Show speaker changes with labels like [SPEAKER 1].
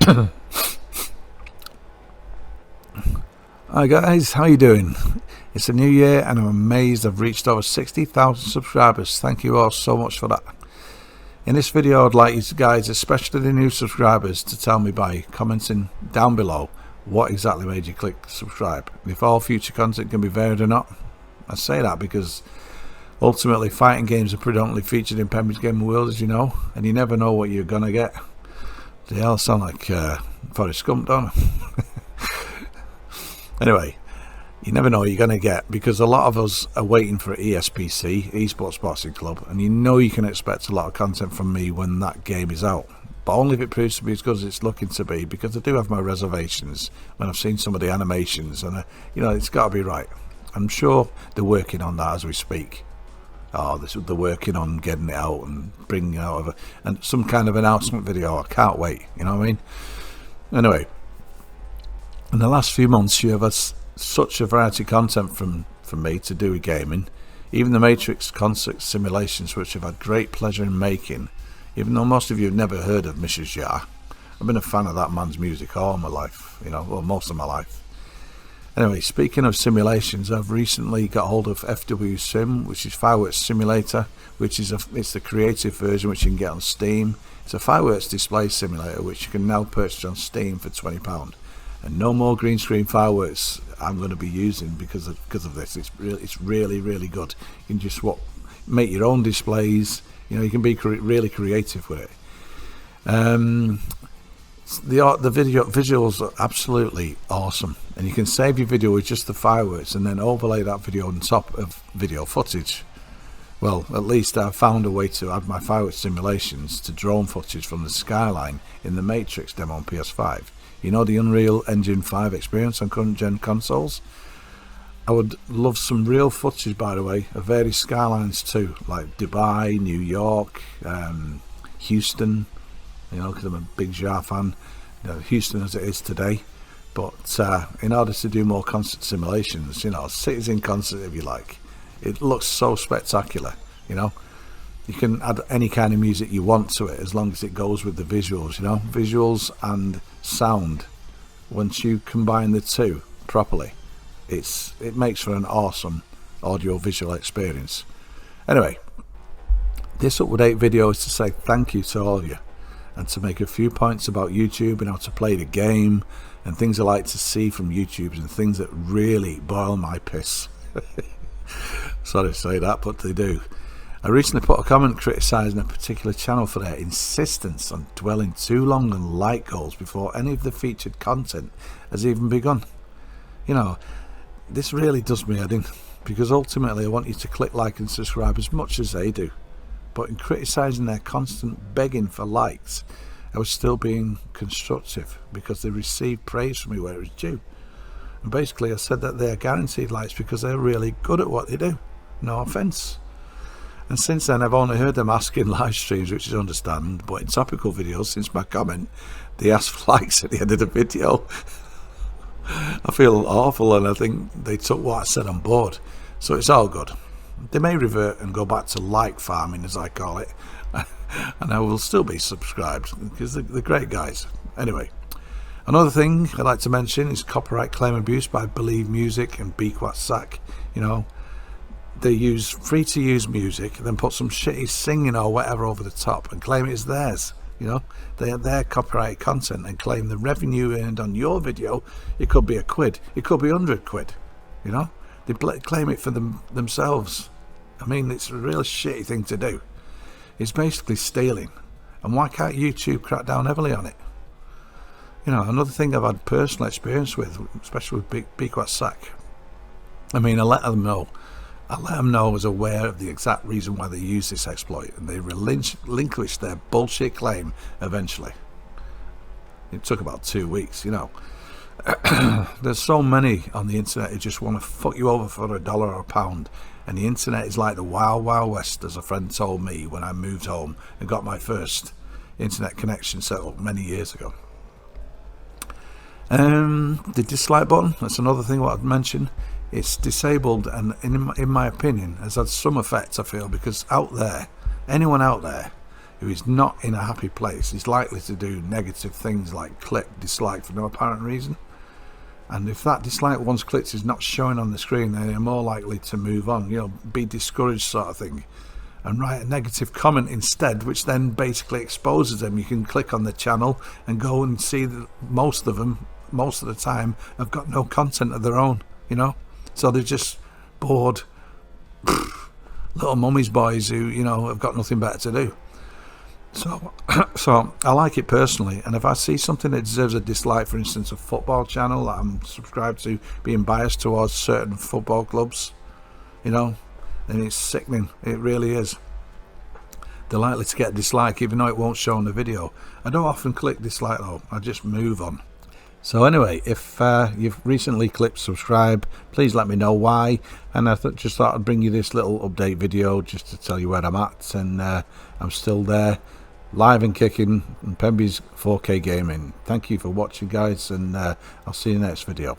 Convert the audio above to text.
[SPEAKER 1] Hi guys, how you doing? It's a new year and I'm amazed I've reached over 60,000 subscribers. Thank you all so much for that. In this video I'd like you guys, especially the new subscribers, to tell me by commenting down below what exactly made you click subscribe, and if all future content can be varied or not. I say that because ultimately fighting games are predominantly featured in PEMBY'S Gaming World, as you know, and you never know what you're gonna get. They all sound like Forrest Gump, don't they? Anyway, you never know what you're going to get, because a lot of us are waiting for ESPC, Esports Boxing Club, and you know you can expect a lot of content from me when that game is out, but only if it proves to be as good as it's looking to be, because I do have my reservations when I've seen some of the animations, and you know, it's got to be right. I'm sure they're working on that as we speak. They're working on getting it out and bringing it out and some kind of announcement video. I can't wait, you know what I mean? Anyway, in the last few months you have had such a variety of content from me to do with gaming. Even the Matrix concert simulations, which I've had great pleasure in making, even though most of you have never heard of Mrs. Yar. I've been a fan of that man's music all my life, you know, well, most of my life. Anyway, speaking of simulations, I've recently got hold of FW Sim, which is Fireworks Simulator, which is it's the creative version which you can get on Steam. It's a fireworks display simulator which you can now purchase on Steam for £20. And no more green screen fireworks I'm going to be using because of this. It's really good. You can just make your own displays. You know, you can be really creative with it. The visuals are absolutely awesome, and you can save your video with just the fireworks and then overlay that video on top of video footage. Well, at least I've found a way to add my fireworks simulations to drone footage from the skyline in the Matrix demo on PS5. You know, the Unreal Engine 5 experience on current gen consoles? I would love some real footage, by the way, of various skylines too, like Dubai, New York, Houston, you know, because I'm a big Jar fan, you know, Houston as it is today. But in order to do more concert simulations, you know, cities in concert if you like, it looks so spectacular, you know. You can add any kind of music you want to it as long as it goes with the visuals, you know. Visuals and sound, once you combine the two properly, it makes for an awesome audio visual experience. Anyway, this up-to-date video is to say thank you to all of you, and to make a few points about YouTube and how to play the game and things I like to see from YouTubers and things that really boil my piss. Sorry to say that, but they do. I recently put a comment criticising a particular channel for their insistence on dwelling too long on like goals before any of the featured content has even begun. You know, this really does me head in, because ultimately I want you to click like and subscribe as much as they do. But in criticising their constant begging for likes, I was still being constructive, because they received praise from me where it was due. And basically I said that they are guaranteed likes because they're really good at what they do. No offence. And since then I've only heard them asking live streams, which is understandable, but in topical videos since my comment they ask for likes at the end of the video. I feel awful, and I think they took what I said on board, so it's all good. They may revert and go back to like farming, as I call it, and I will still be subscribed because they're great guys. Anyway, another thing I'd like to mention is copyright claim abuse by Believe Music and Bequat Sack. You know, they use free to use music, then put some shitty singing or whatever over the top and claim it is theirs. You know, they are their copyright content and claim the revenue earned on your video. It could be £1, it could be £100. You know, they claim it for themselves. I mean, it's a real shitty thing to do. It's basically stealing, and why can't YouTube crack down heavily on it? You know, another thing I've had personal experience with, especially with Bequat Sack. I mean, I let them know I was aware of the exact reason why they use this exploit, and they relinquished their bullshit claim eventually. It took about 2 weeks, you know. There's so many on the internet who just want to fuck you over for $1 or £1, and the internet is like the wild west, as a friend told me when I moved home and got my first internet connection set up many years ago. The dislike button, that's another thing what I'd mention. It's disabled, and in my opinion has had some effect, I feel, because out there, anyone out there who is not in a happy place is likely to do negative things like click dislike for no apparent reason. And if that dislike once clicked is not showing on the screen, then they're more likely to move on, be discouraged sort of thing, and write a negative comment instead, which then basically exposes them. You can click on the channel and go and see that most of them, most of the time, have got no content of their own, so they're just bored little mummy's boys who, have got nothing better to do. So I like it personally, and if I see something that deserves a dislike, for instance a football channel that I'm subscribed to being biased towards certain football clubs, then it's sickening. It really is. They're likely to get a dislike even though it won't show on the video. I don't often click dislike though, I just move on. So anyway, if you've recently clicked subscribe, please let me know why. And I just thought I'd bring you this little update video just to tell you where I'm at, and I'm still there, live and kicking in PEMBY'S 4K gaming. Thank you for watching, guys, and I'll see you in the next video.